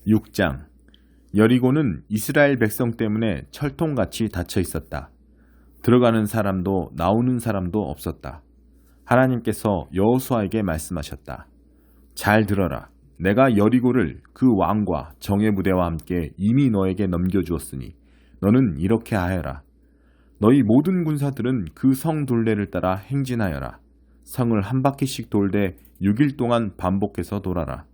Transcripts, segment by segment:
6장. 여리고는 이스라엘 백성 때문에 철통같이 닫혀 있었다. 들어가는 사람도 나오는 사람도 없었다. 하나님께서 여호수아에게 말씀하셨다. 잘 들어라. 내가 여리고를 그 왕과 정예 부대와 함께 이미 너에게 넘겨주었으니 너는 이렇게 하여라. 너희 모든 군사들은 그 성 둘레를 따라 행진하여라. 성을 한 바퀴씩 돌되 6일 동안 반복해서 돌아라.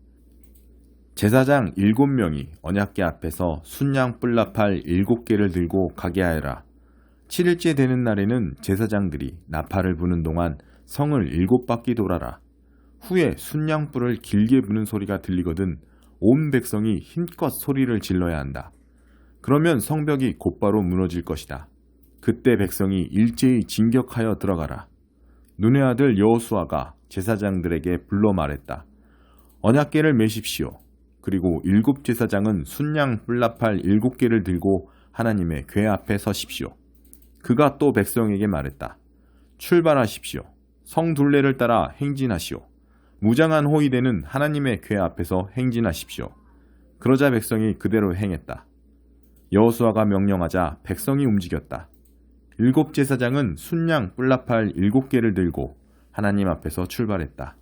제사장 7명이 언약궤 앞에서 순양 뿔나팔 7개를 들고 가게 하여라. 7일째 되는 날에는 제사장들이 나팔을 부는 동안 성을 7바퀴 돌아라. 후에 순양불을 길게 부는 소리가 들리거든 온 백성이 힘껏 소리를 질러야 한다. 그러면 성벽이 곧바로 무너질 것이다. 그때 백성이 일제히 진격하여 들어가라. 눈의 아들 여호수아가 제사장들에게 불러 말했다. 언약궤를 메십시오. 그리고 7 제사장은 순양 뿔나팔 7개를 들고 하나님의 궤 앞에 서십시오. 그가 또 백성에게 말했다. 출발하십시오. 성 둘레를 따라 행진하시오. 무장한 호위대는 하나님의 궤 앞에서 행진하십시오. 그러자 백성이 그대로 행했다. 여호수아가 명령하자 백성이 움직였다. 7 제사장은 순양 뿔나팔 7개를 들고 하나님 앞에서 출발했다.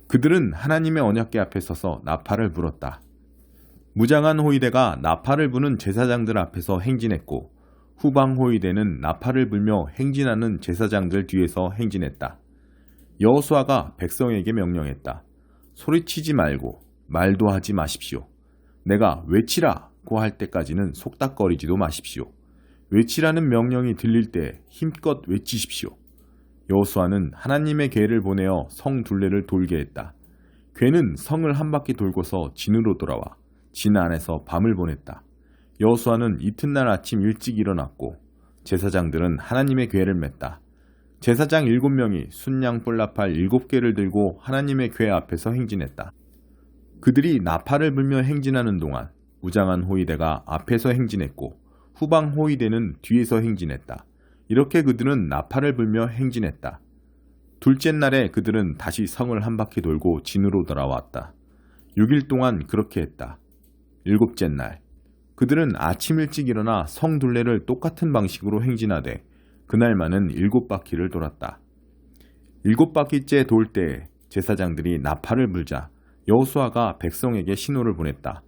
그들은 하나님의 언약궤 앞에 서서 나팔을 불었다. 무장한 호위대가 나팔을 부는 제사장들 앞에서 행진했고 후방 호위대는 나팔을 불며 행진하는 제사장들 뒤에서 행진했다. 여호수아가 백성에게 명령했다. 소리치지 말고 말도 하지 마십시오. 내가 외치라고 할 때까지는 속닥거리지도 마십시오. 외치라는 명령이 들릴 때 힘껏 외치십시오. 여호수아는 하나님의 궤를 보내어 성 둘레를 돌게 했다. 궤는 성을 한 바퀴 돌고서 진으로 돌아와 진 안에서 밤을 보냈다. 여호수아는 이튿날 아침 일찍 일어났고 제사장들은 하나님의 궤를 맸다. 제사장 7명이 순양 뿔나팔 7개를 들고 하나님의 궤 앞에서 행진했다. 그들이 나팔을 불며 행진하는 동안 무장한 호위대가 앞에서 행진했고 후방 호위대는 뒤에서 행진했다. 이렇게 그들은 나팔을 불며 행진했다. 둘째 날에 그들은 다시 성을 한 바퀴 돌고 진으로 돌아왔다. 6일 동안 그렇게 했다. 7째 날 그들은 아침 일찍 일어나 성 둘레를 똑같은 방식으로 행진하되 그날만은 7바퀴를 돌았다. 7바퀴째 돌 때에 제사장들이 나팔을 불자 여호수아가 백성에게 신호를 보냈다.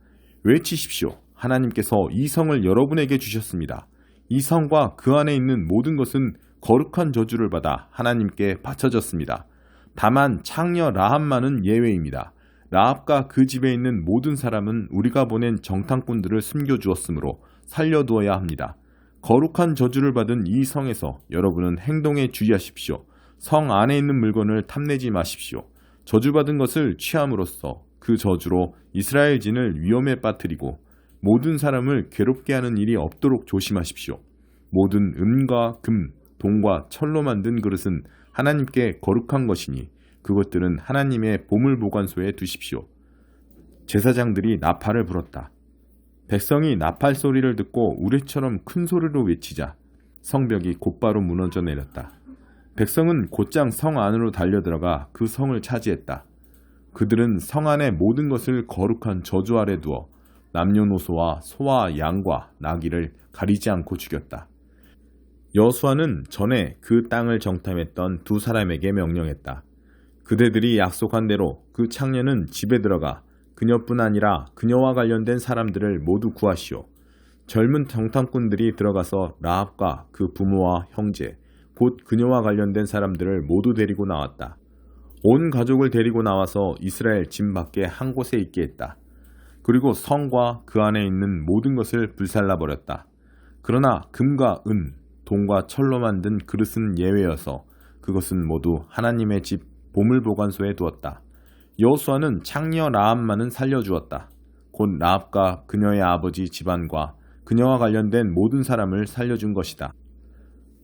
외치십시오. 하나님께서 이 성을 여러분에게 주셨습니다. 이 성과 그 안에 있는 모든 것은 거룩한 저주를 받아 하나님께 바쳐졌습니다. 다만 창녀 라합만은 예외입니다. 라합과 그 집에 있는 모든 사람은 우리가 보낸 정탐꾼들을 숨겨주었으므로 살려두어야 합니다. 거룩한 저주를 받은 이 성에서 여러분은 행동에 주의하십시오. 성 안에 있는 물건을 탐내지 마십시오. 저주받은 것을 취함으로써 그 저주로 이스라엘 진을 위험에 빠뜨리고 모든 사람을 괴롭게 하는 일이 없도록 조심하십시오. 모든 은과 금, 동과 철로 만든 그릇은 하나님께 거룩한 것이니 그것들은 하나님의 보물보관소에 두십시오. 제사장들이 나팔을 불었다. 백성이 나팔 소리를 듣고 우레처럼 큰 소리로 외치자 성벽이 곧바로 무너져 내렸다. 백성은 곧장 성 안으로 달려들어가 그 성을 차지했다. 그들은 성 안의 모든 것을 거룩한 저주 아래 두어 남녀노소와 소와 양과 나귀를 가리지 않고 죽였다. 여호수아는 전에 그 땅을 정탐했던 2 사람에게 명령했다. 그대들이 약속한 대로 그 창녀는 집에 들어가 그녀뿐 아니라 그녀와 관련된 사람들을 모두 구하시오. 젊은 정탐꾼들이 들어가서 라합과 그 부모와 형제, 곧 그녀와 관련된 사람들을 모두 데리고 나왔다. 온 가족을 데리고 나와서 이스라엘 진 밖에 한 곳에 있게 했다. 그리고 성과 그 안에 있는 모든 것을 불살라버렸다. 그러나 금과 은, 동과 철로 만든 그릇은 예외여서 그것은 모두 하나님의 집 보물보관소에 두었다. 여호수아는 창녀 라합만은 살려주었다. 곧 라합과 그녀의 아버지 집안과 그녀와 관련된 모든 사람을 살려준 것이다.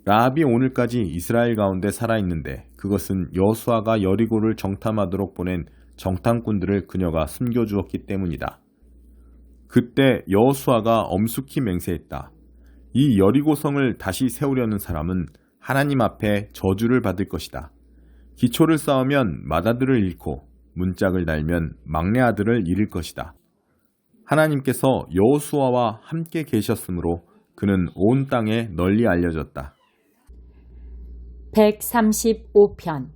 라합이 오늘까지 이스라엘 가운데 살아있는데 그것은 여호수아가 여리고를 정탐하도록 보낸 정탐꾼들을 그녀가 숨겨주었기 때문이다. 그때 여호수아가 엄숙히 맹세했다. 이 여리고성을 다시 세우려는 사람은 하나님 앞에 저주를 받을 것이다. 기초를 쌓으면 맏아들을 잃고 문짝을 달면 막내 아들을 잃을 것이다. 하나님께서 여호수아와 함께 계셨으므로 그는 온 땅에 널리 알려졌다. 135편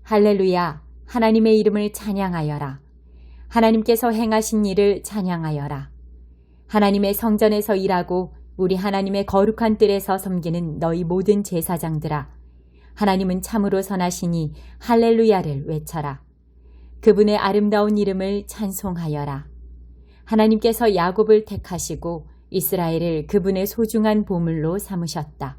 할렐루야. 하나님의 이름을 찬양하여라. 하나님께서 행하신 일을 찬양하여라. 하나님의 성전에서 일하고 우리 하나님의 거룩한 뜰에서 섬기는 너희 모든 제사장들아, 하나님은 참으로 선하시니 할렐루야를 외쳐라. 그분의 아름다운 이름을 찬송하여라. 하나님께서 야곱을 택하시고 이스라엘을 그분의 소중한 보물로 삼으셨다.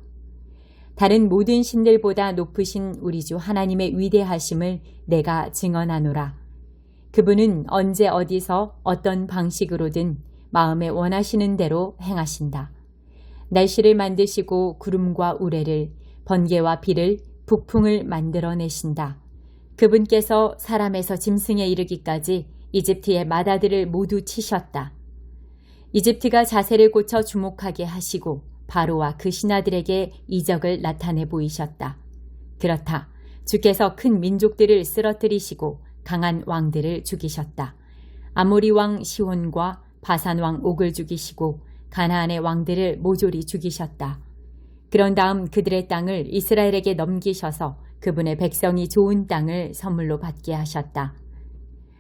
다른 모든 신들보다 높으신 우리 주 하나님의 위대하심을 내가 증언하노라. 그분은 언제 어디서 어떤 방식으로든 마음에 원하시는 대로 행하신다. 날씨를 만드시고 구름과 우레를, 번개와 비를, 북풍을 만들어내신다. 그분께서 사람에서 짐승에 이르기까지 이집트의 마다들을 모두 치셨다. 이집트가 자세를 고쳐 주목하게 하시고 바로와 그 신하들에게 이적을 나타내 보이셨다. 그렇다. 주께서 큰 민족들을 쓰러뜨리시고 강한 왕들을 죽이셨다. 아모리 왕 시혼과 바산 왕 옥을 죽이시고 가나안의 왕들을 모조리 죽이셨다. 그런 다음 그들의 땅을 이스라엘에게 넘기셔서 그분의 백성이 좋은 땅을 선물로 받게 하셨다.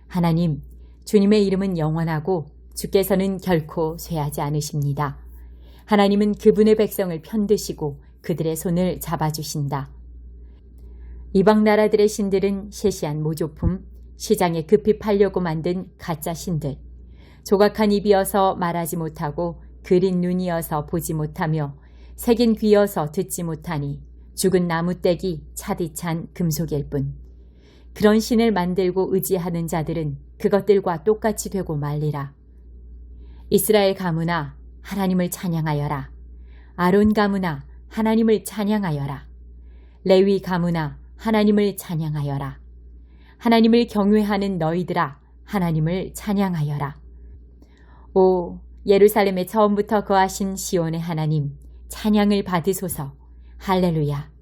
하나님, 주님의 이름은 영원하고 주께서는 결코 쇠하지 않으십니다. 하나님은 그분의 백성을 편드시고 그들의 손을 잡아주신다. 이방 나라들의 신들은 시시한 모조품, 시장에 급히 팔려고 만든 가짜 신들, 조각한 입이어서 말하지 못하고 그린 눈이어서 보지 못하며 새긴 귀여서 듣지 못하니 죽은 나무떼기 차디찬 금속일 뿐. 그런 신을 만들고 의지하는 자들은 그것들과 똑같이 되고 말리라. 이스라엘 가문아, 하나님을 찬양하여라. 아론 가문아, 하나님을 찬양하여라. 레위 가문아, 하나님을 찬양하여라. 하나님을 경외하는 너희들아, 하나님을 찬양하여라. 오, 예루살렘에 처음부터 거하신 시온의 하나님, 찬양을 받으소서. 할렐루야.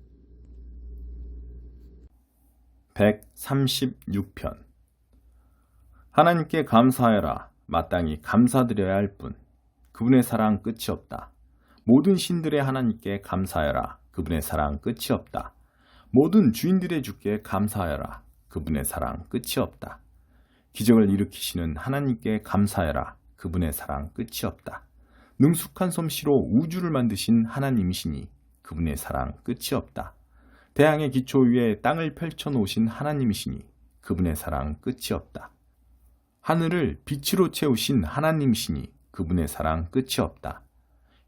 136편 하나님께 감사하여라. 마땅히 감사드려야 할 뿐. 그분의 사랑 끝이 없다. 모든 신들의 하나님께 감사하여라. 그분의 사랑 끝이 없다. 모든 주인들의 주께 감사하여라. 그분의 사랑 끝이 없다. 기적을 일으키시는 하나님께 감사하여라. 그분의 사랑 끝이 없다. 능숙한 솜씨로 우주를 만드신 하나님이시니 그분의 사랑 끝이 없다. 대양의 기초 위에 땅을 펼쳐놓으신 하나님이시니 그분의 사랑 끝이 없다. 하늘을 빛으로 채우신 하나님이시니 그분의 사랑 끝이 없다.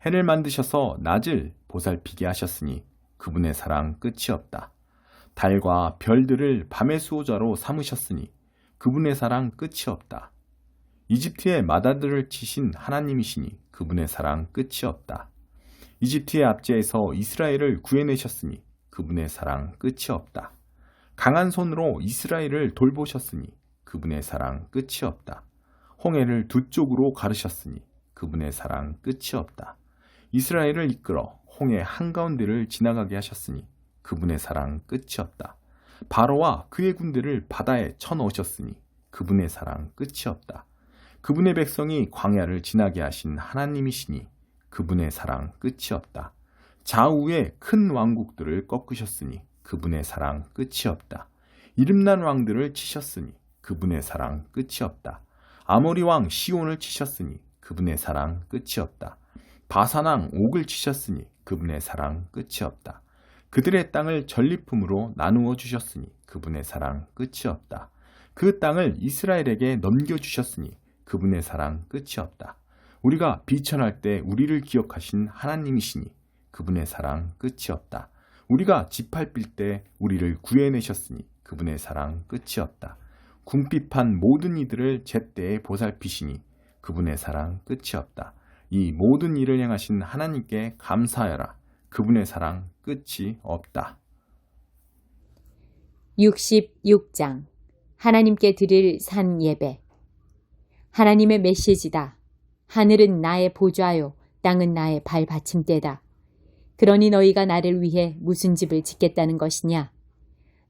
해를 만드셔서 낮을 보살피게 하셨으니 그분의 사랑 끝이 없다. 달과 별들을 밤의 수호자로 삼으셨으니 그분의 사랑 끝이 없다. 이집트의 마다들을 치신 하나님이시니 그분의 사랑 끝이 없다. 이집트의 압제에서 이스라엘을 구해내셨으니 그분의 사랑 끝이 없다. 강한 손으로 이스라엘을 돌보셨으니 그분의 사랑 끝이 없다. 홍해를 두 쪽으로 가르셨으니 그분의 사랑 끝이 없다. 이스라엘을 이끌어 홍해 한가운데를 지나가게 하셨으니 그분의 사랑 끝이 없다. 바로와 그의 군대를 바다에 쳐넣으셨으니 그분의 사랑 끝이 없다. 그분의 백성이 광야를 지나게 하신 하나님이시니 그분의 사랑 끝이 없다. 좌우의 큰 왕국들을 꺾으셨으니 그분의 사랑 끝이 없다. 이름난 왕들을 치셨으니 그분의 사랑 끝이 없다. 아모리 왕 시온을 치셨으니 그분의 사랑 끝이 없다. 바산 왕 옥을 치셨으니 그분의 사랑 끝이 없다. 그들의 땅을 전리품으로 나누어 주셨으니 그분의 사랑 끝이 없다. 그 땅을 이스라엘에게 넘겨주셨으니 그분의 사랑 끝이 없다. 우리가 비천할 때 우리를 기억하신 하나님이시니 그분의 사랑 끝이 없다. 우리가 짓밟힐 때 우리를 구해내셨으니 그분의 사랑 끝이 없다. 궁핍한 모든 이들을 제때에 보살피시니 그분의 사랑 끝이 없다. 이 모든 일을 행하신 하나님께 감사하여라. 그분의 사랑 끝이 없다. 66장 하나님께 드릴 산 예배. 하나님의 메시지다. 하늘은 나의 보좌요, 땅은 나의 발받침대다. 그러니 너희가 나를 위해 무슨 집을 짓겠다는 것이냐?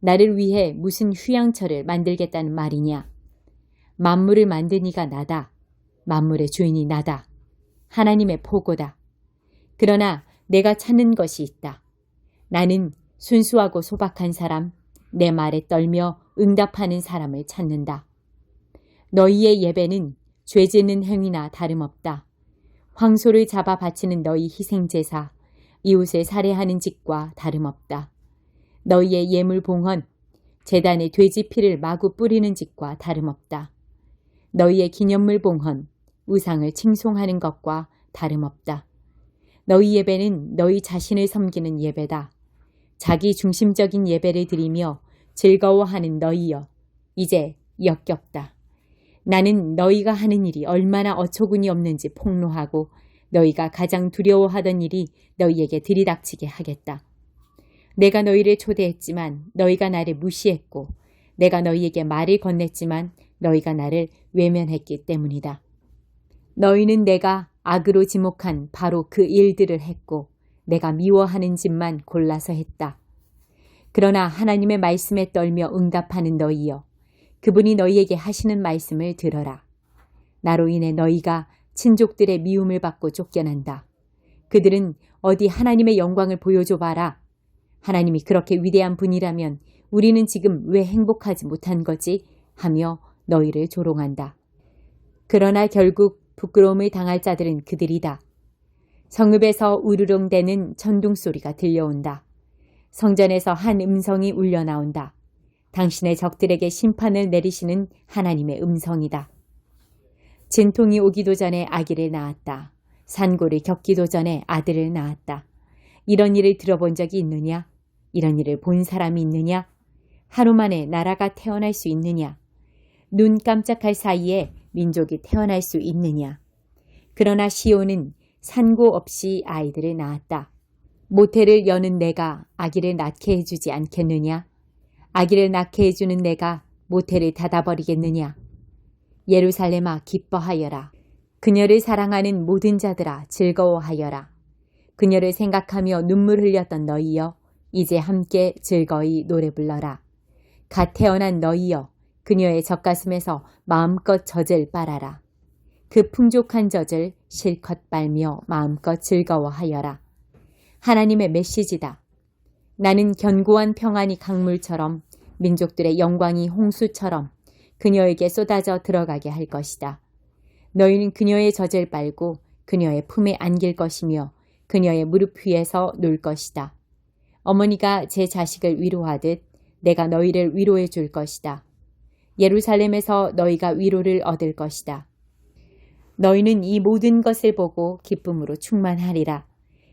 나를 위해 무슨 휴양처를 만들겠다는 말이냐? 만물을 만든 이가 나다. 만물의 주인이 나다. 하나님의 포고다. 그러나 내가 찾는 것이 있다. 나는 순수하고 소박한 사람, 내 말에 떨며 응답하는 사람을 찾는다. 너희의 예배는 죄 짓는 행위나 다름없다. 황소를 잡아 바치는 너희 희생제사, 이웃을 살해하는 짓과 다름없다. 너희의 예물 봉헌, 제단에 돼지 피를 마구 뿌리는 짓과 다름없다. 너희의 기념물 봉헌, 우상을 칭송하는 것과 다름없다. 너희 예배는 너희 자신을 섬기는 예배다. 자기 중심적인 예배를 드리며 즐거워하는 너희여, 이제 역겹다. 나는 너희가 하는 일이 얼마나 어처구니 없는지 폭로하고 너희가 가장 두려워하던 일이 너희에게 들이닥치게 하겠다. 내가 너희를 초대했지만 너희가 나를 무시했고 내가 너희에게 말을 건넸지만 너희가 나를 외면했기 때문이다. 너희는 내가 악으로 지목한 바로 그 일들을 했고 내가 미워하는 짓만 골라서 했다. 그러나 하나님의 말씀에 떨며 응답하는 너희여, 그분이 너희에게 하시는 말씀을 들어라. 나로 인해 너희가 친족들의 미움을 받고 쫓겨난다. 그들은 어디 하나님의 영광을 보여줘 봐라. 하나님이 그렇게 위대한 분이라면 우리는 지금 왜 행복하지 못한 거지? 하며 너희를 조롱한다. 그러나 결국 부끄러움을 당할 자들은 그들이다. 성읍에서 우르릉대는 천둥 소리가 들려온다. 성전에서 한 음성이 울려 나온다. 당신의 적들에게 심판을 내리시는 하나님의 음성이다. 진통이 오기도 전에 아기를 낳았다. 산골이 겪기도 전에 아들을 낳았다. 이런 일을 들어본 적이 있느냐? 이런 일을 본 사람이 있느냐? 하루 만에 나라가 태어날 수 있느냐? 눈 깜짝할 사이에 민족이 태어날 수 있느냐? 그러나 시온은 산고 없이 아이들을 낳았다. 모태를 여는 내가 아기를 낳게 해주지 않겠느냐? 아기를 낳게 해주는 내가 모태를 닫아버리겠느냐? 예루살렘아 기뻐하여라. 그녀를 사랑하는 모든 자들아 즐거워하여라. 그녀를 생각하며 눈물 흘렸던 너희여, 이제 함께 즐거이 노래 불러라. 갓 태어난 너희여, 그녀의 젖가슴에서 마음껏 젖을 빨아라. 그 풍족한 젖을 실컷 빨며 마음껏 즐거워하여라. 하나님의 메시지다. 나는 견고한 평안이 강물처럼 민족들의 영광이 홍수처럼 그녀에게 쏟아져 들어가게 할 것이다. 너희는 그녀의 젖을 빨고 그녀의 품에 안길 것이며 그녀의 무릎 위에서 놀 것이다. 어머니가 제 자식을 위로하듯 내가 너희를 위로해 줄 것이다. 예루살렘에서 너희가 위로를 얻을 것이다. 너희는 이 모든 것을 보고 기쁨으로 충만하리라.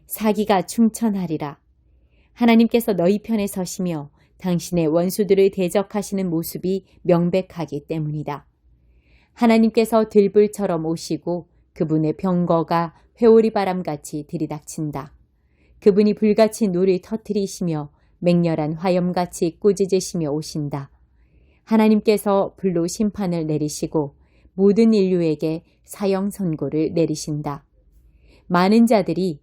사기가 충천하리라. 하나님께서 너희 편에 서시며 당신의 원수들을 대적하시는 모습이 명백하기 때문이다. 하나님께서 들불처럼 오시고 그분의 병거가 회오리 바람같이 들이닥친다. 그분이 불같이 노를 터뜨리시며 맹렬한 화염같이 꾸짖으시며 오신다. 하나님께서 불로 심판을 내리시고 모든 인류에게 사형 선고를 내리신다. 많은 자들이,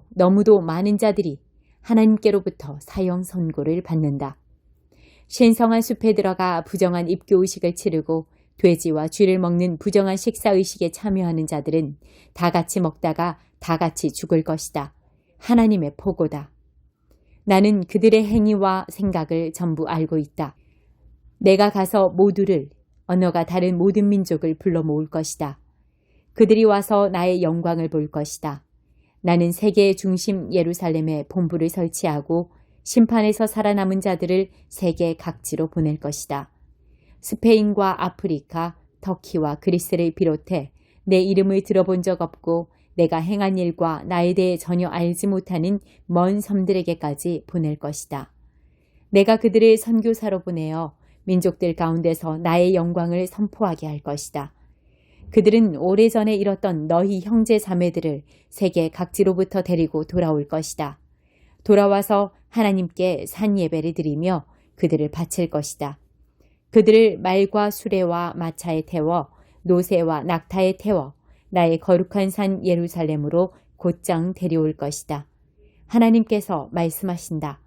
너무도 많은 자들이 하나님께로부터 사형 선고를 받는다. 신성한 숲에 들어가 부정한 입교의식을 치르고 돼지와 쥐를 먹는 부정한 식사의식에 참여하는 자들은 다 같이 먹다가 다 같이 죽을 것이다. 하나님의 포고다. 나는 그들의 행위와 생각을 전부 알고 있다. 내가 가서 모두를, 언어가 다른 모든 민족을 불러 모을 것이다. 그들이 와서 나의 영광을 볼 것이다. 나는 세계의 중심 예루살렘에 본부를 설치하고 심판에서 살아남은 자들을 세계 각지로 보낼 것이다. 스페인과 아프리카, 터키와 그리스를 비롯해 내 이름을 들어본 적 없고 내가 행한 일과 나에 대해 전혀 알지 못하는 먼 섬들에게까지 보낼 것이다. 내가 그들을 선교사로 보내어 민족들 가운데서 나의 영광을 선포하게 할 것이다. 그들은 오래전에 잃었던 너희 형제 자매들을 세계 각지로부터 데리고 돌아올 것이다. 돌아와서 하나님께 산 예배를 드리며 그들을 바칠 것이다. 그들을 말과 수레와 마차에 태워 노새와 낙타에 태워 나의 거룩한 산 예루살렘으로 곧장 데려올 것이다. 하나님께서 말씀하신다.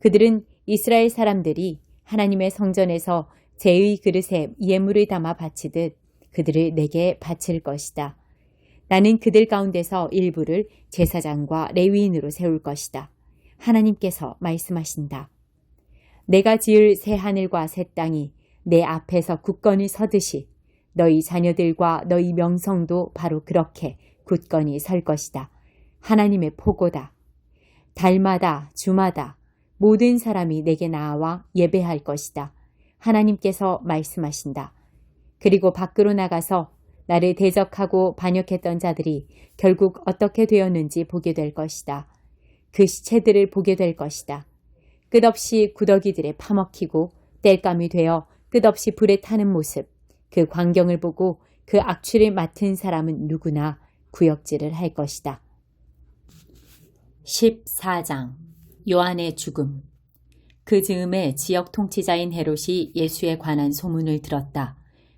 그들은 이스라엘 사람들이 하나님의 성전에서 제의 그릇에 예물을 담아 바치듯 그들을 내게 바칠 것이다. 나는 그들 가운데서 일부를 제사장과 레위인으로 세울 것이다. 하나님께서 말씀하신다. 내가 지을 새 하늘과 새 땅이 내 앞에서 굳건히 서듯이 너희 자녀들과 너희 명성도 바로 그렇게 굳건히 설 것이다. 하나님의 포고다. 달마다 주마다 모든 사람이 내게 나와 예배할 것이다. 하나님께서 말씀하신다. 그리고 밖으로 나가서 나를 대적하고 반역했던 자들이 결국 어떻게 되었는지 보게 될 것이다. 그 시체들을 보게 될 것이다. 끝없이 구더기들에 파먹히고 땔감이 되어 끝없이 불에 타는 모습, 그 광경을 보고 그 악취를 맡은 사람은 누구나 구역질을 할 것이다. 14장 요한의 죽음. 그 즈음에 지역 통치자인 헤롯이 예수에 관한 소문을 들었다.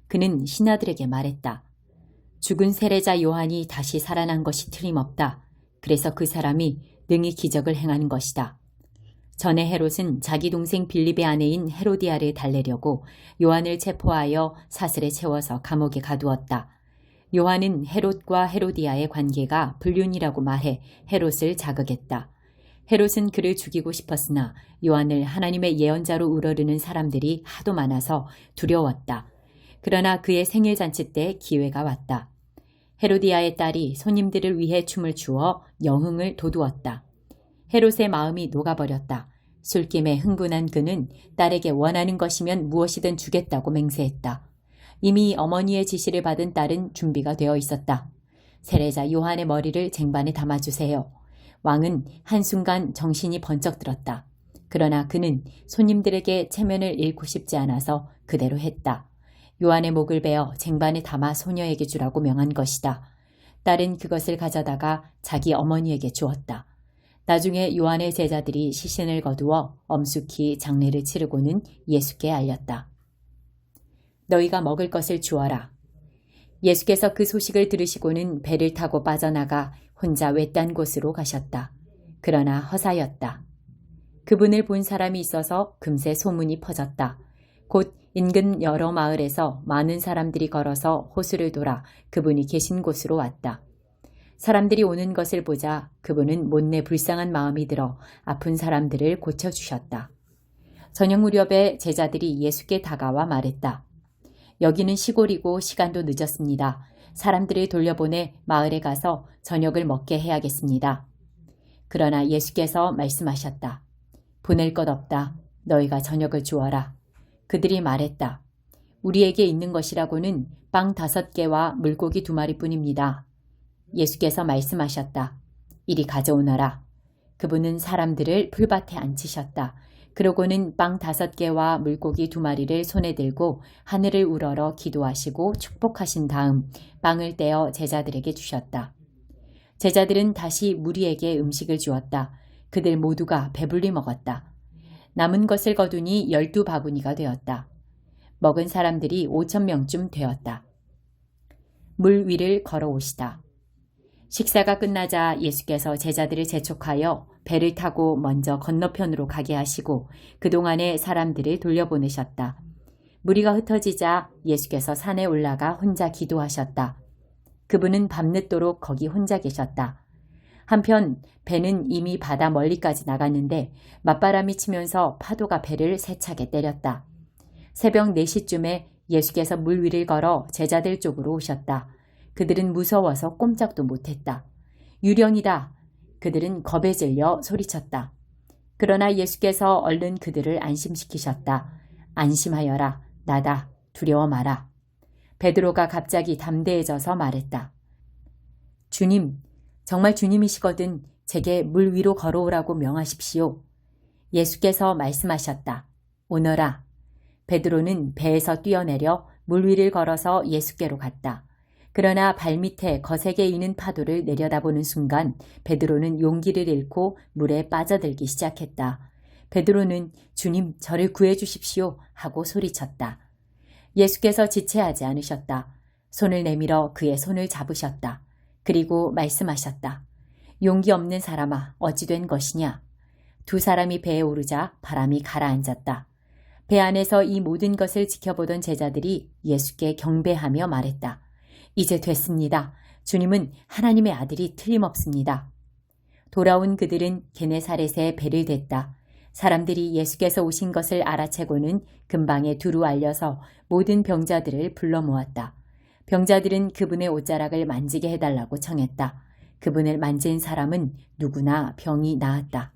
그는 신하들에게 말했다. 죽은 세례자 요한이 다시 살아난 것이 틀림없다. 그래서 그 사람이 능히 기적을 행하는 것이다. 전에 헤롯은 자기 동생 빌립의 아내인 헤로디아를 달래려고 요한을 체포하여 사슬에 채워서 감옥에 가두었다. 요한은 헤롯과 헤로디아의 관계가 불륜이라고 말해 헤롯을 자극했다. 헤롯은 그를 죽이고 싶었으나 요한을 하나님의 예언자로 우러르는 사람들이 하도 많아서 두려웠다. 그러나 그의 생일잔치 때 기회가 왔다. 헤로디아의 딸이 손님들을 위해 춤을 추어 영흥을 돋우었다. 헤롯의 마음이 녹아버렸다. 술김에 흥분한 그는 딸에게 원하는 것이면 무엇이든 주겠다고 맹세했다. 이미 어머니의 지시를 받은 딸은 준비가 되어 있었다. 세례자 요한의 머리를 쟁반에 담아주세요. 왕은 한순간 정신이 번쩍 들었다. 그러나 그는 손님들에게 체면을 잃고 싶지 않아서 그대로 했다. 요한의 목을 베어 쟁반에 담아 소녀에게 주라고 명한 것이다. 딸은 그것을 가져다가 자기 어머니에게 주었다. 나중에 요한의 제자들이 시신을 거두어 엄숙히 장례를 치르고는 예수께 알렸다. 너희가 먹을 것을 주어라. 예수께서 그 소식을 들으시고는 배를 타고 빠져나가 혼자 외딴 곳으로 가셨다. 그러나 허사였다. 그분을 본 사람이 있어서 금세 소문이 퍼졌다. 곧 인근 여러 마을에서 많은 사람들이 걸어서 호수를 돌아 그분이 계신 곳으로 왔다. 사람들이 오는 것을 보자 그분은 못내 불쌍한 마음이 들어 아픈 사람들을 고쳐주셨다. 저녁 무렵에 제자들이 예수께 다가와 말했다. 여기는 시골이고 시간도 늦었습니다. 사람들을 돌려보내 마을에 가서 저녁을 먹게 해야겠습니다. 그러나 예수께서 말씀하셨다. 보낼 것 없다. 너희가 저녁을 주어라. 그들이 말했다. 우리에게 있는 것이라고는 빵 5개와 물고기 2마리뿐입니다. 예수께서 말씀하셨다. 이리 가져오너라. 그분은 사람들을 풀밭에 앉히셨다. 그러고는 빵 5개와 물고기 2마리를 손에 들고 하늘을 우러러 기도하시고 축복하신 다음 빵을 떼어 제자들에게 주셨다. 제자들은 다시 무리에게 음식을 주었다. 그들 모두가 배불리 먹었다. 남은 것을 거두니 12바구니가 되었다. 먹은 사람들이 5,000명쯤 되었다. 물 위를 걸어오시다. 식사가 끝나자 예수께서 제자들을 재촉하여 배를 타고 먼저 건너편으로 가게 하시고 그동안의 사람들을 돌려보내셨다. 무리가 흩어지자 예수께서 산에 올라가 혼자 기도하셨다. 그분은 밤늦도록 거기 혼자 계셨다. 한편 배는 이미 바다 멀리까지 나갔는데 맞바람이 치면서 파도가 배를 세차게 때렸다. 새벽 4시쯤에 예수께서 물 위를 걸어 제자들 쪽으로 오셨다. 그들은 무서워서 꼼짝도 못했다. 유령이다. 그들은 겁에 질려 소리쳤다. 그러나 예수께서 얼른 그들을 안심시키셨다. 안심하여라. 나다. 두려워 마라. 베드로가 갑자기 담대해져서 말했다. 주님, 정말 주님이시거든 제게 물 위로 걸어오라고 명하십시오. 예수께서 말씀하셨다. 오너라. 베드로는 배에서 뛰어내려 물 위를 걸어서 예수께로 갔다. 그러나 발밑에 거세게 이는 파도를 내려다보는 순간 베드로는 용기를 잃고 물에 빠져들기 시작했다. 베드로는 주님 저를 구해주십시오 하고 소리쳤다. 예수께서 지체하지 않으셨다. 손을 내밀어 그의 손을 잡으셨다. 그리고 말씀하셨다. 용기 없는 사람아 어찌 된 것이냐. 2 사람이 배에 오르자 바람이 가라앉았다. 배 안에서 이 모든 것을 지켜보던 제자들이 예수께 경배하며 말했다. 이제 됐습니다. 주님은 하나님의 아들이 틀림없습니다. 돌아온 그들은 게네사렛에 배를 댔다. 사람들이 예수께서 오신 것을 알아채고는 근방에 두루 알려서 모든 병자들을 불러 모았다. 병자들은 그분의 옷자락을 만지게 해달라고 청했다. 그분을 만진 사람은 누구나 병이 나았다.